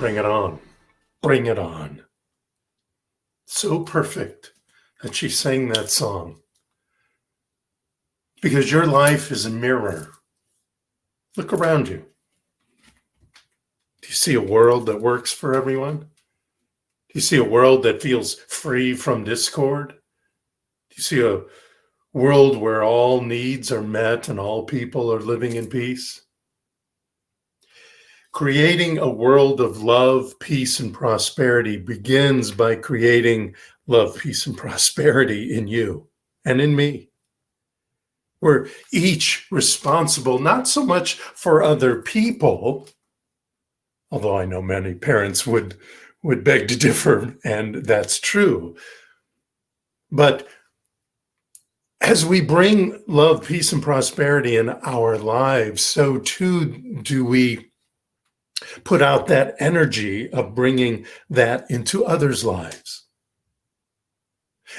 Bring it on. Bring it on. So perfect that she sang that song. Because your life is a mirror. Look around you. Do you see a world that works for everyone? Do you see a world that feels free from discord? Do you see a world where all needs are met and all people are living in peace? Creating a world of love, peace, and prosperity begins by creating love, peace, and prosperity in you and in me. We're each responsible, not so much for other people, although I know many parents would beg to differ, and that's true. But as we bring love, peace, and prosperity in our lives, so too do we put out that energy of bringing that into others' lives.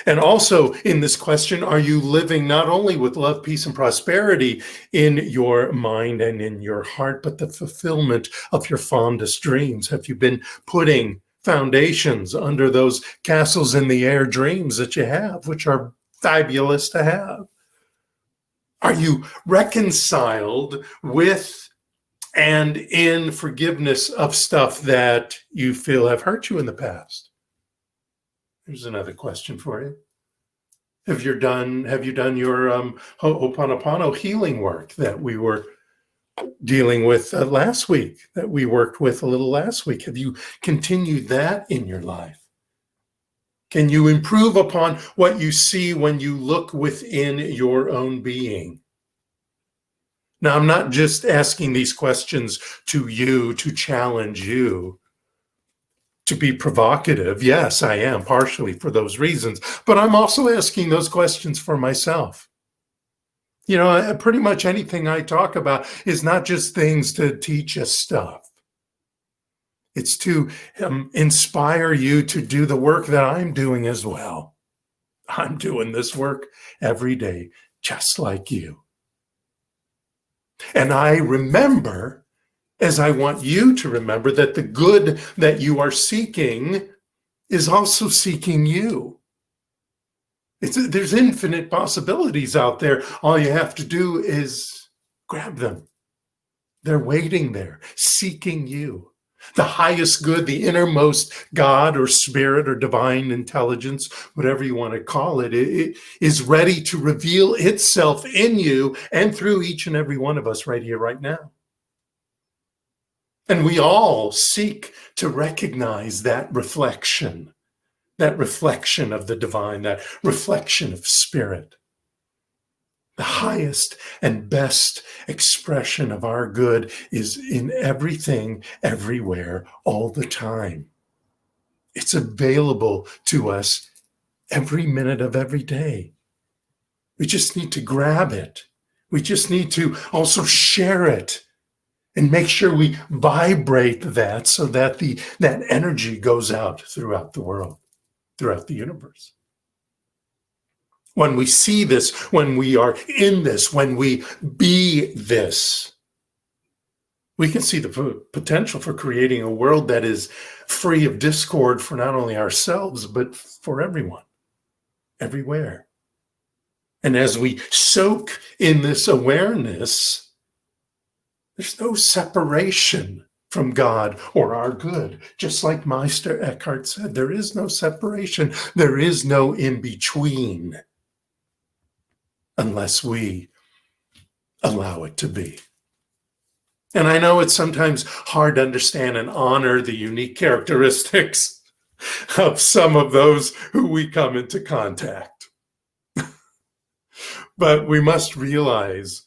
And also in this question, are you living not only with love, peace, and prosperity in your mind and in your heart, but the fulfillment of your fondest dreams? Have you been putting foundations under those castles in the air dreams that you have, which are fabulous to have? Are you reconciled with and in forgiveness of stuff that you feel have hurt you in the past? Here's another question for you. Have you done your Ho'oponopono healing work that we were dealing with last week, that we worked with a little last week? Have you continued that in your life? Can you improve upon what you see when you look within your own being? Now, I'm not just asking these questions to you to challenge you, to be provocative. Yes, I am, partially for those reasons, but I'm also asking those questions for myself. You know, pretty much anything I talk about is not just things to teach us stuff. It's to inspire you to do the work that I'm doing as well. I'm doing this work every day, just like you. And I remember, as I want you to remember, that the good that you are seeking is also seeking you. There's infinite possibilities out there. All you have to do is grab them. They're waiting there, seeking you. The highest good, the innermost God or spirit or divine intelligence, whatever you want to call it, it is ready to reveal itself in you and through each and every one of us right here, right now. And we all seek to recognize that reflection of the divine, that reflection of spirit. The highest and best expression of our good is in everything, everywhere, all the time. It's available to us every minute of every day. We just need to grab it. We just need to also share it and make sure we vibrate that so that that energy goes out throughout the world, throughout the universe. When we see this, when we are in this, when we be this, we can see the potential for creating a world that is free of discord for not only ourselves, but for everyone, everywhere. And as we soak in this awareness, there's no separation from God or our good. Just like Meister Eckhart said, there is no separation. There is no in-between unless we allow it to be. And I know it's sometimes hard to understand and honor the unique characteristics of some of those who we come into contact. But we must realize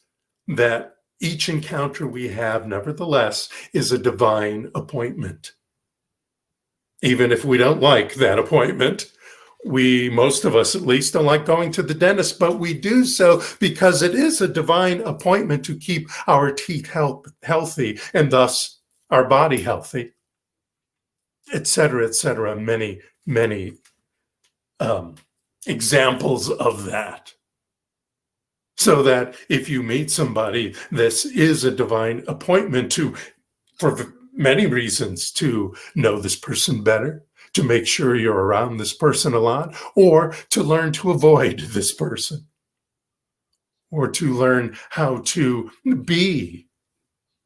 that each encounter we have, nevertheless, is a divine appointment. Even if we don't like that appointment, most of us at least, don't like going to the dentist, but we do so because it is a divine appointment to keep our teeth healthy and thus our body healthy, et cetera, many, many examples of that. So that if you meet somebody, this is a divine appointment for many reasons to know this person better, to make sure you're around this person a lot, or to learn to avoid this person, or to learn how to be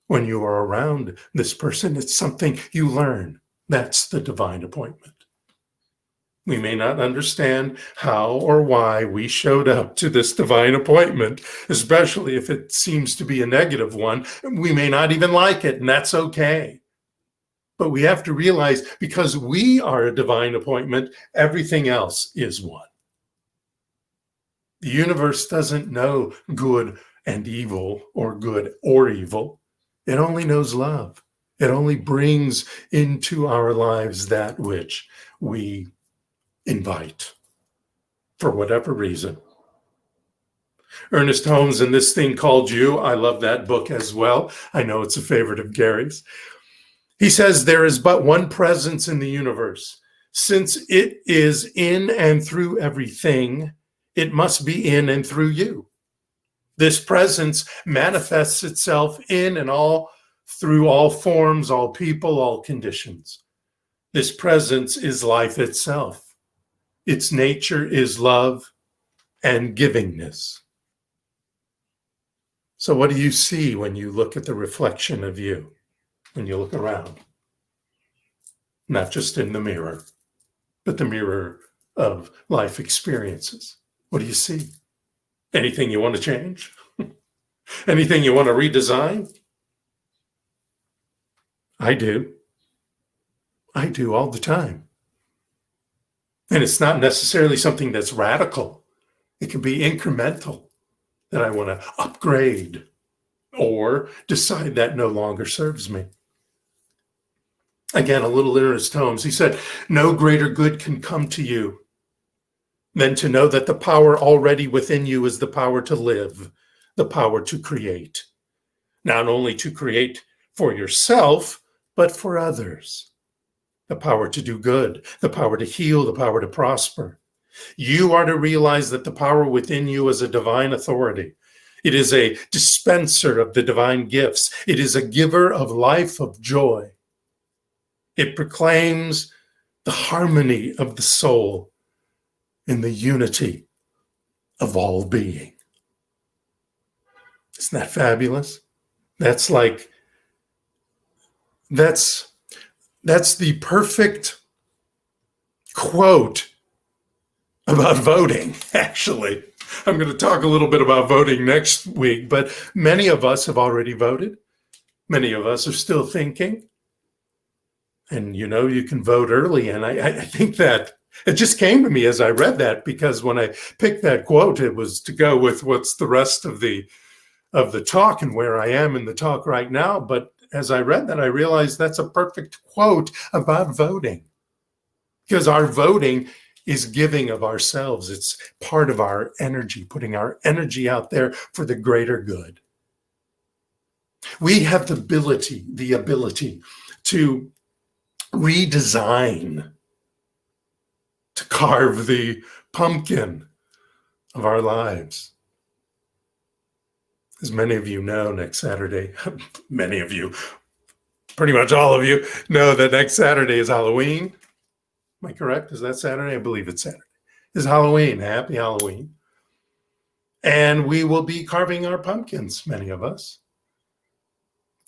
when you are around this person. It's something you learn. That's the divine appointment. We may not understand how or why we showed up to this divine appointment, especially if it seems to be a negative one. We may not even like it, and that's okay. But we have to realize, because we are a divine appointment, everything else is one. The universe doesn't know good and evil, or good or evil. It only knows love. It only brings into our lives that which we invite, for whatever reason. Ernest Holmes in This Thing Called You, I love that book as well. I know it's a favorite of Gary's. He says, there is but one presence in the universe. Since it is in and through everything, it must be in and through you. This presence manifests itself in and all, through all forms, all people, all conditions. This presence is life itself. Its nature is love and givingness. So what do you see when you look at the reflection of you, when you look around? Not just in the mirror, but the mirror of life experiences. What do you see? Anything you want to change? Anything you want to redesign? I do. I do all the time. And it's not necessarily something that's radical. It can be incremental, that I want to upgrade or decide that no longer serves me. Again, a little Ernest Holmes. He said, no greater good can come to you than to know that the power already within you is the power to live, the power to create. Not only to create for yourself, but for others. The power to do good, the power to heal, the power to prosper. You are to realize that the power within you is a divine authority. It is a dispenser of the divine gifts. It is a giver of life, of joy. It proclaims the harmony of the soul in the unity of all being. Isn't that fabulous? That's the perfect quote about voting, actually. I'm going to talk a little bit about voting next week, but many of us have already voted. Many of us are still thinking. And you can vote early. And I think that it just came to me as I read that, because when I picked that quote, it was to go with what's the rest of the talk and where I am in the talk right now. But as I read that, I realized that's a perfect quote about voting, because our voting is giving of ourselves. It's part of our energy, putting our energy out there for the greater good. We have the ability to redesign, to carve the pumpkin of our lives. As many of you know, next Saturday, many of you, pretty much all of you, know that next Saturday is Halloween. Am I correct? Is that Saturday? I believe it's Saturday. It's Halloween. Happy Halloween. And we will be carving our pumpkins, many of us,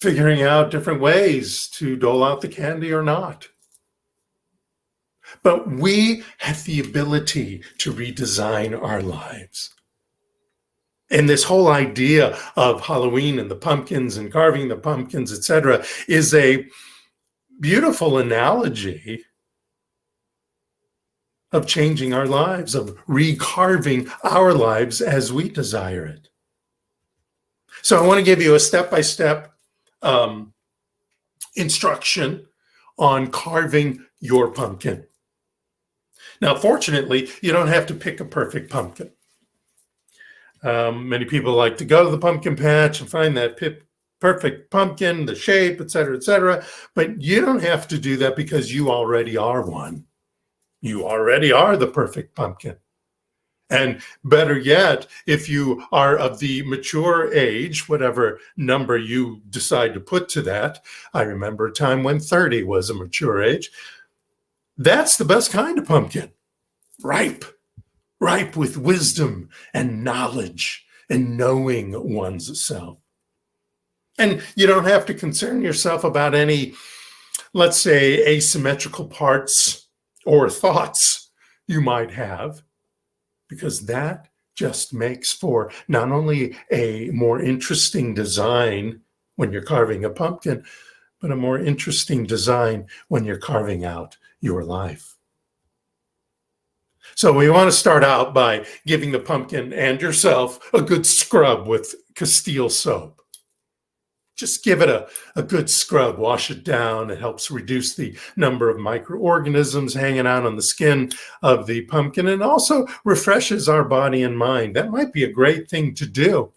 figuring out different ways to dole out the candy or not. But we have the ability to redesign our lives. And this whole idea of Halloween and the pumpkins and carving the pumpkins, etc., is a beautiful analogy of changing our lives, of recarving our lives as we desire it. So I want to give you a step-by-step instruction on carving your pumpkin. Now, fortunately, you don't have to pick a perfect pumpkin. Many people like to go to the pumpkin patch and find that perfect pumpkin, the shape, et cetera, but you don't have to do that, because you already are one. You already are the perfect pumpkin. And better yet, if you are of the mature age, whatever number you decide to put to that, I remember a time when 30 was a mature age. That's the best kind of pumpkin. Ripe with wisdom and knowledge and knowing one's self. And you don't have to concern yourself about any, let's say, asymmetrical parts or thoughts you might have, because that just makes for not only a more interesting design when you're carving a pumpkin, but a more interesting design when you're carving out your life. So we want to start out by giving the pumpkin and yourself a good scrub with Castile soap. Just give it a good scrub, wash it down. It helps reduce the number of microorganisms hanging out on the skin of the pumpkin, and also refreshes our body and mind. That might be a great thing to do,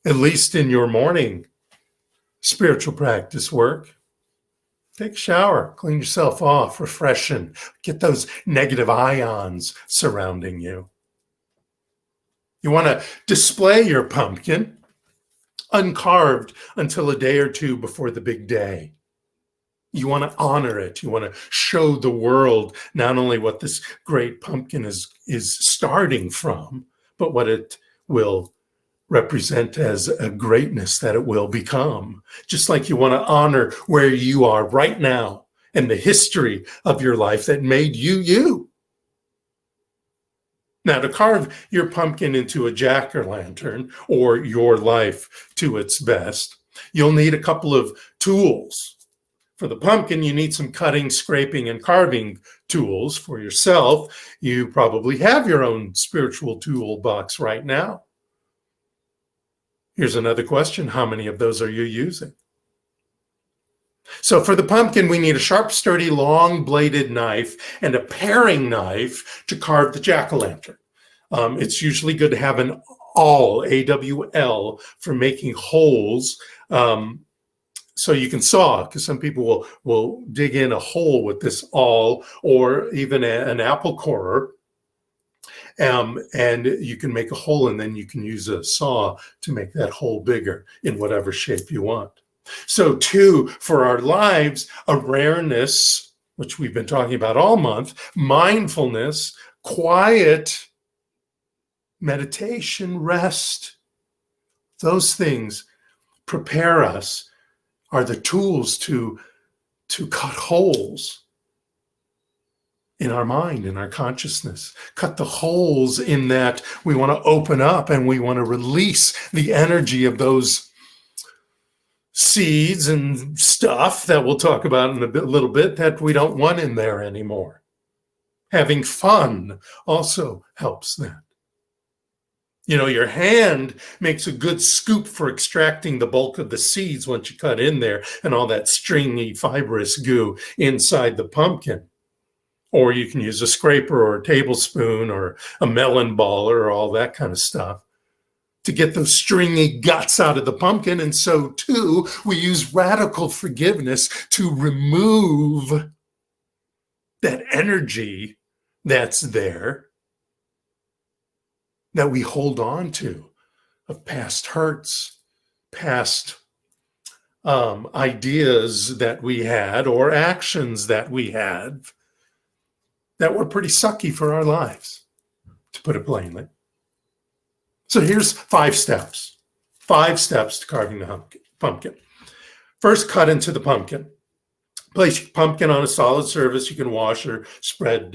at least in your morning spiritual practice work. Take a shower, clean yourself off, refreshing, get those negative ions surrounding you. You want to display your pumpkin uncarved until a day or two before the big day. You want to honor it. You want to show the world not only what this great pumpkin is starting from, but what it will represent as a greatness that it will become. Just like you want to honor where you are right now and the history of your life that made you you. Now, to carve your pumpkin into a jack-o'-lantern or your life to its best, you'll need a couple of tools. For the pumpkin, you need some cutting, scraping, and carving tools. For yourself, you probably have your own spiritual toolbox right now. Here's another question. How many of those are you using? So for the pumpkin, we need a sharp, sturdy, long-bladed knife and a paring knife to carve the jack-o'-lantern. It's usually good to have an awl, A-W-L, for making holes so you can saw, because some people will dig in a hole with this awl or even an apple corer. And you can make a hole, and then you can use a saw to make that hole bigger in whatever shape you want. So too, for our lives, awareness, which we've been talking about all month, mindfulness, quiet, meditation, rest, those things prepare us, are the tools to cut holes in our mind, in our consciousness. Cut the holes in that we want to open up and we want to release the energy of those seeds and stuff that we'll talk about in a little bit that we don't want in there anymore. Having fun also helps that. You know, your hand makes a good scoop for extracting the bulk of the seeds once you cut in there and all that stringy, fibrous goo inside the pumpkin. Or you can use a scraper or a tablespoon or a melon baller or all that kind of stuff to get those stringy guts out of the pumpkin. And so too, we use radical forgiveness to remove that energy that's there that we hold on to, of past hurts, past ideas that we had or actions that we had that were pretty sucky for our lives, to put it plainly. So here's 5 steps. 5 steps to carving the pumpkin. First, cut into the pumpkin. Place your pumpkin on a solid surface. You can wash or spread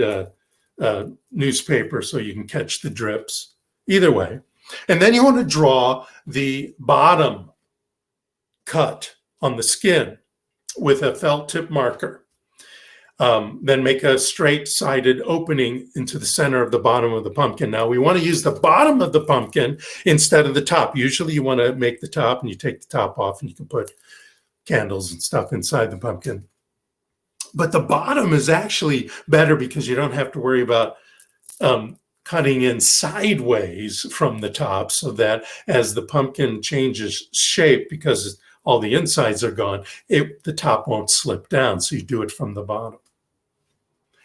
newspaper so you can catch the drips. Either way. And then you want to draw the bottom cut on the skin with a felt tip marker. Then make a straight-sided opening into the center of the bottom of the pumpkin. Now, we want to use the bottom of the pumpkin instead of the top. Usually, you want to make the top, and you take the top off, and you can put candles and stuff inside the pumpkin. But the bottom is actually better because you don't have to worry about cutting in sideways from the top, so that as the pumpkin changes shape, because all the insides are gone, the top won't slip down. So you do it from the bottom.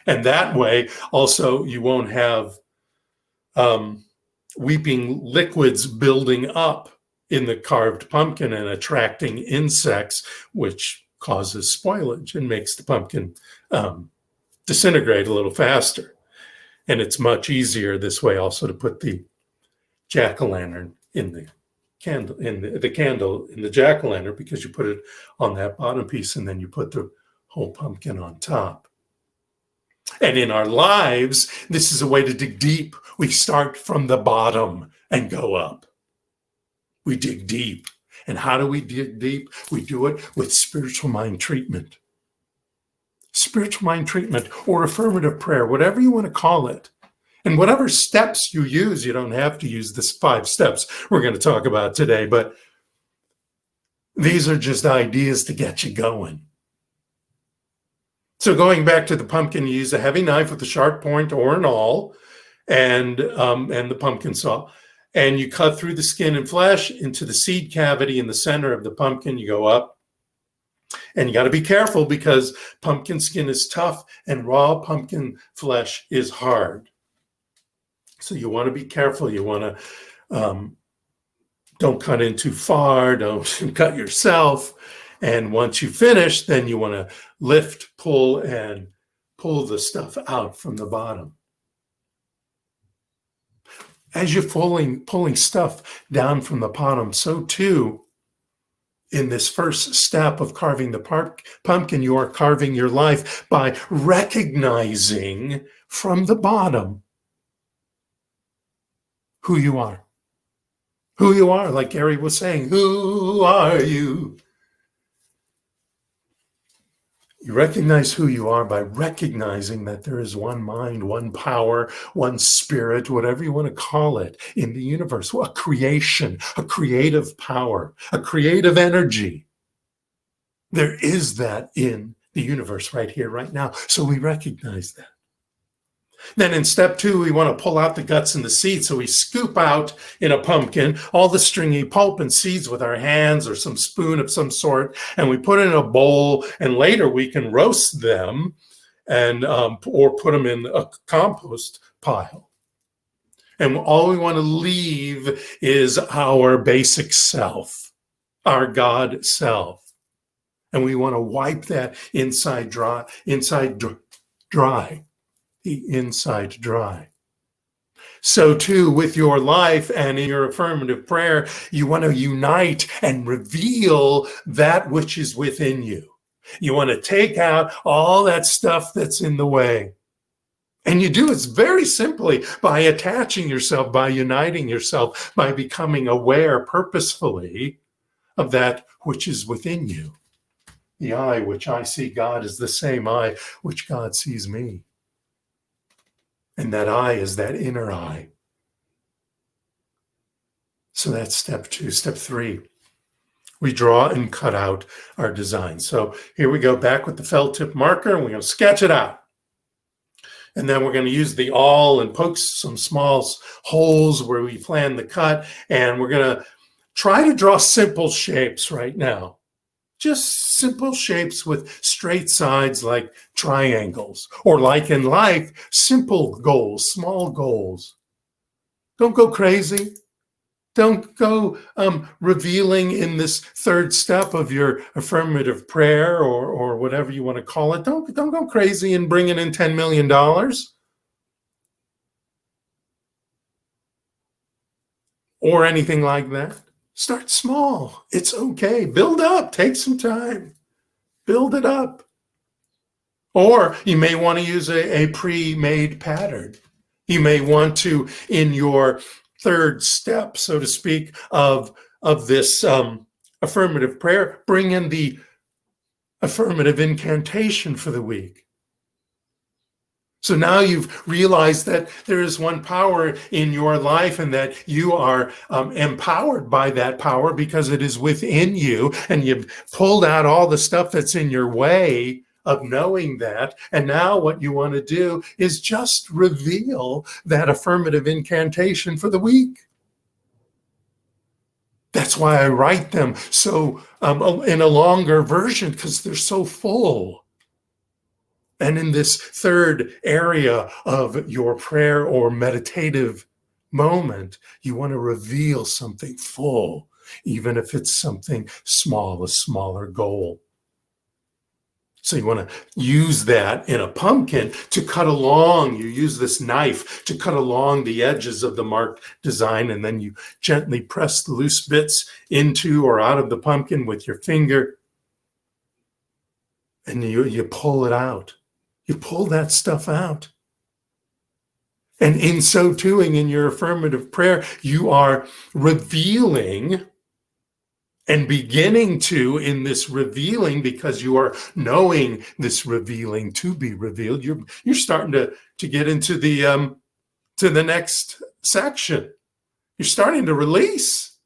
And that way, also, you won't have weeping liquids building up in the carved pumpkin and attracting insects, which causes spoilage and makes the pumpkin disintegrate a little faster. And it's much easier this way also to put the jack-o'-lantern in the candle, the candle in the jack-o'-lantern, because you put it on that bottom piece and then you put the whole pumpkin on top. And in our lives, this is a way to dig deep. We start from the bottom and go up. We dig deep. And how do we dig deep? We do it with spiritual mind treatment. Spiritual mind treatment or affirmative prayer, whatever you want to call it. And whatever steps you use, you don't have to use this 5 steps we're going to talk about today, but these are just ideas to get you going. So going back to the pumpkin, you use a heavy knife with a sharp point or an awl and the pumpkin saw. And you cut through the skin and flesh into the seed cavity in the center of the pumpkin. You go up. And you got to be careful because pumpkin skin is tough and raw pumpkin flesh is hard. So you want to be careful. You want to don't cut in too far. Don't cut yourself. And once you finish, then you want to lift, pull, and pull the stuff out from the bottom. As you're pulling stuff down from the bottom, so too, in this first step of carving the pumpkin, you are carving your life by recognizing from the bottom who you are. Who you are, like Gary was saying, who are you? You recognize who you are by recognizing that there is one mind, one power, one spirit, whatever you want to call it, in the universe. Well, a creation, a creative power, a creative energy. There is that in the universe right here, right now. So we recognize that. Then in step 2, we want to pull out the guts and the seeds. So we scoop out in a pumpkin all the stringy pulp and seeds with our hands or some spoon of some sort, and we put it in a bowl, and later we can roast them and or put them in a compost pile. And all we want to leave is our basic self, our God self. And we want to wipe that inside dry. The inside dry. So too, with your life and in your affirmative prayer, you want to unite and reveal that which is within you. You want to take out all that stuff that's in the way. And you do it very simply by attaching yourself, by uniting yourself, by becoming aware purposefully of that which is within you. The eye which I see God is the same eye which God sees me. And that eye is that inner eye. So that's step 2. Step 3, we draw and cut out our design. So here we go back with the felt tip marker, and we're going to sketch it out. And then we're going to use the awl and poke some small holes where we plan the cut. And we're going to try to draw simple shapes right now. Just simple shapes with straight sides like triangles, or like in life, simple goals, small goals. Don't go crazy. Don't go revealing in this 3rd step of your affirmative prayer or whatever you want to call it. Don't go crazy and bringing in $10 million. Or anything like that. Start small. It's okay. Build up. Take some time. Build it up. Or you may want to use a pre-made pattern. You may want to, in your 3rd step, so to speak, of this affirmative prayer, bring in the affirmative incantation for the week. So now you've realized that there is one power in your life and that you are empowered by that power because it is within you, and you've pulled out all the stuff that's in your way of knowing that. And now what you want to do is just reveal that affirmative incantation for the week. That's why I write them so in a longer version, because they're so full. And in this 3rd area of your prayer or meditative moment, you want to reveal something full, even if it's something small, a smaller goal. So you want to use that in a pumpkin to cut along. You use this knife to cut along the edges of the marked design, and then you gently press the loose bits into or out of the pumpkin with your finger, and you pull it out. You pull that stuff out. And in so doing, in your affirmative prayer, you are revealing and beginning to, in this revealing, because you are knowing this revealing to be revealed, you're starting to get into the next section. You're starting to release.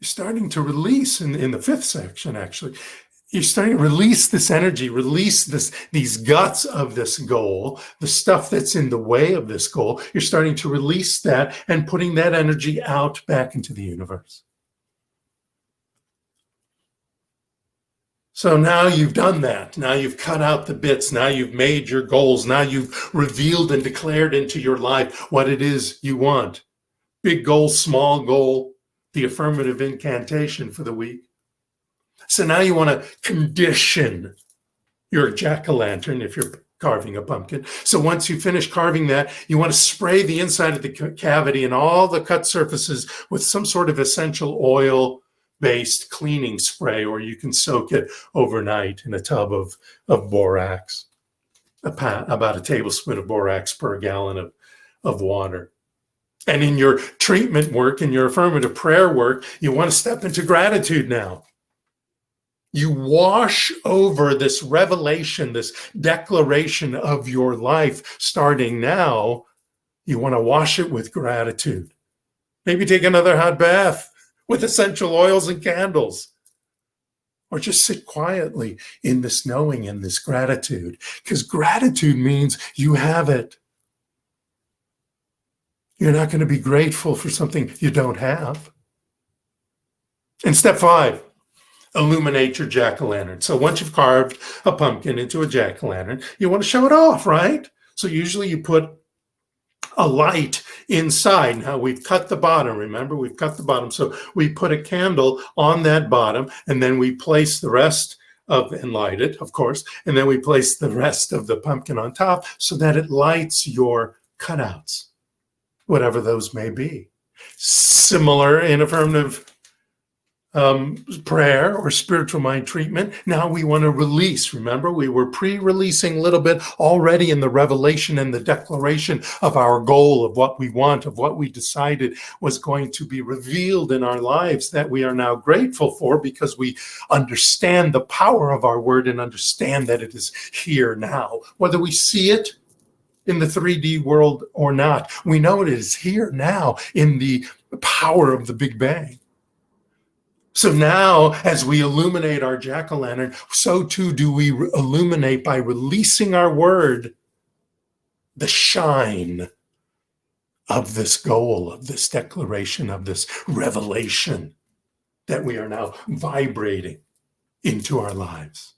You're starting to release in the fifth section, actually. You're starting to release this energy, release these guts of this goal, the stuff that's in the way of this goal. You're starting to release that and putting that energy out back into the universe. So now you've done that. Now you've cut out the bits. Now you've made your goals. Now you've revealed and declared into your life what it is you want. Big goal, small goal, the affirmative incantation for the week. So now you want to condition your jack-o'-lantern if you're carving a pumpkin. So once you finish carving that, you want to spray the inside of the cavity and all the cut surfaces with some sort of essential oil-based cleaning spray, or you can soak it overnight in a tub of borax, about a tablespoon of borax per gallon of water. And in your treatment work, in your affirmative prayer work, you want to step into gratitude now. You wash over this revelation, this declaration of your life starting now. You want to wash it with gratitude. Maybe take another hot bath with essential oils and candles. Or just sit quietly in this knowing and this gratitude. Because gratitude means you have it. You're not going to be grateful for something you don't have. And step 5. Illuminate your jack-o'-lantern. So once you've carved a pumpkin into a jack-o'-lantern, you want to show it off, right? So usually you put a light inside. Now we've cut the bottom. Remember, we've cut the bottom. So we put a candle on that bottom, and then we place the rest and light it, of course, and then we place the rest of the pumpkin on top so that it lights your cutouts, whatever those may be. Similar in affirmative prayer or spiritual mind treatment. Now we want to release. Remember, we were pre-releasing a little bit already in the revelation and the declaration of our goal, of what we want, of what we decided was going to be revealed in our lives that we are now grateful for, because we understand the power of our word and understand that it is here now. Whether we see it in the 3D world or not, we know it is here now in the power of the Big Bang. So now, as we illuminate our jack-o'-lantern, so too do we illuminate by releasing our word, the shine of this goal, of this declaration, of this revelation that we are now vibrating into our lives.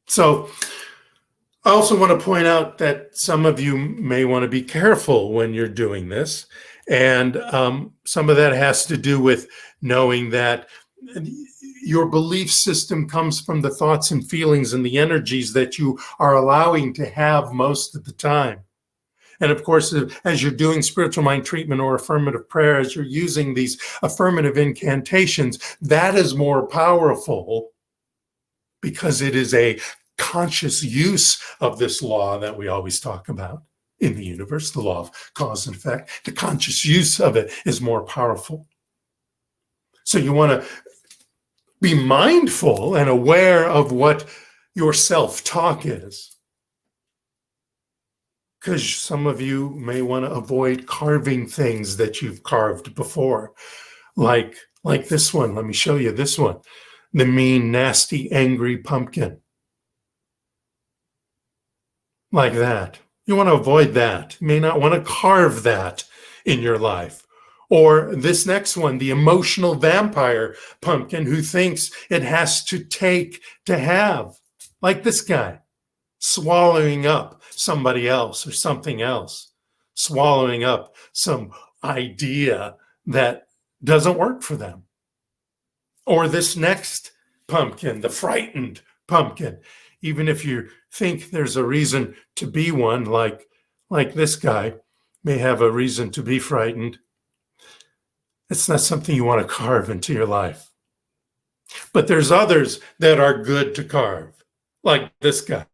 So I also want to point out that some of you may want to be careful when you're doing this. And some of that has to do with knowing that your belief system comes from the thoughts and feelings and the energies that you are allowing to have most of the time. And of course, as you're doing spiritual mind treatment or affirmative prayer, as you're using these affirmative incantations, that is more powerful because it is a conscious use of this law that we always talk about in the universe, the law of cause and effect. The conscious use of it is more powerful. So you want to be mindful and aware of what your self-talk is. Because some of you may want to avoid carving things that you've carved before. Like this one. Let me show you this one. The mean, nasty, angry pumpkin. Like that. You want to avoid that. You may not want to carve that in your life. Or this next one, the emotional vampire pumpkin who thinks it has to take to have. Like this guy. swallowing up somebody else or something else, swallowing up some idea that doesn't work for them. Or this next pumpkin, the frightened pumpkin. Even if you think there's a reason to be one, like this guy may have a reason to be frightened, it's not something you want to carve into your life. But there's others that are good to carve, like this guy,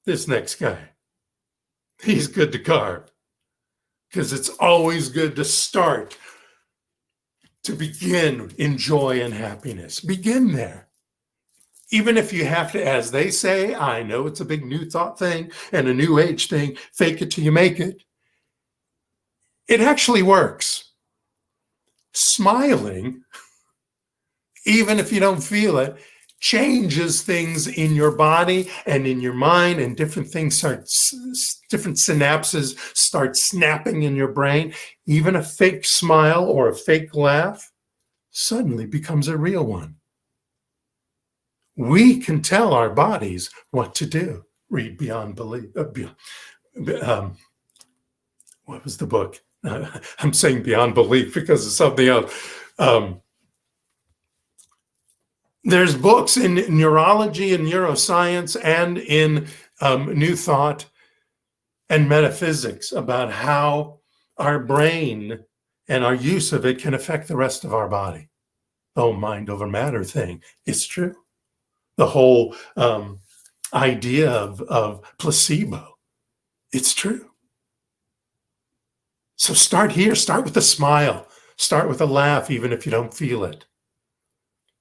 this next guy. He's good to carve because it's always good to start, to begin in joy and happiness. Begin there. Even if you have to, as they say, I know it's a big new thought thing and a new age thing, fake it till you make it. It actually works. Smiling, even if you don't feel it, changes things in your body and in your mind, and different synapses start snapping in your brain. Even a fake smile or a fake laugh suddenly becomes a real one. We can tell our bodies what to do. Read Beyond Belief. What was the book? I'm saying Beyond Belief because of something else. There's books in neurology and neuroscience and in New Thought and metaphysics about how our brain and our use of it can affect the rest of our body. The whole mind over matter thing is true. The whole idea of placebo, it's true. So start here. Start with a smile. Start with a laugh, even if you don't feel it.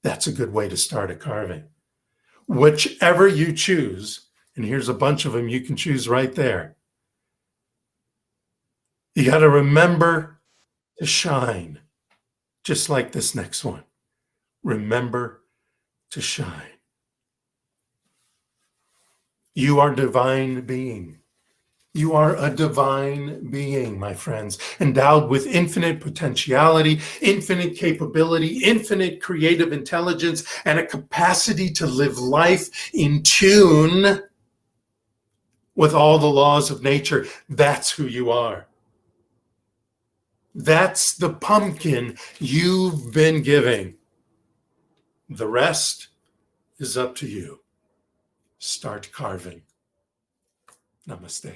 That's a good way to start a carving. Whichever you choose, and here's a bunch of them you can choose right there. You got to remember to shine, just like this next one. Remember to shine. You are a divine being. You are a divine being, my friends, endowed with infinite potentiality, infinite capability, infinite creative intelligence, and a capacity to live life in tune with all the laws of nature. That's who you are. That's the pumpkin you've been giving. The rest is up to you. Start carving. Namaste.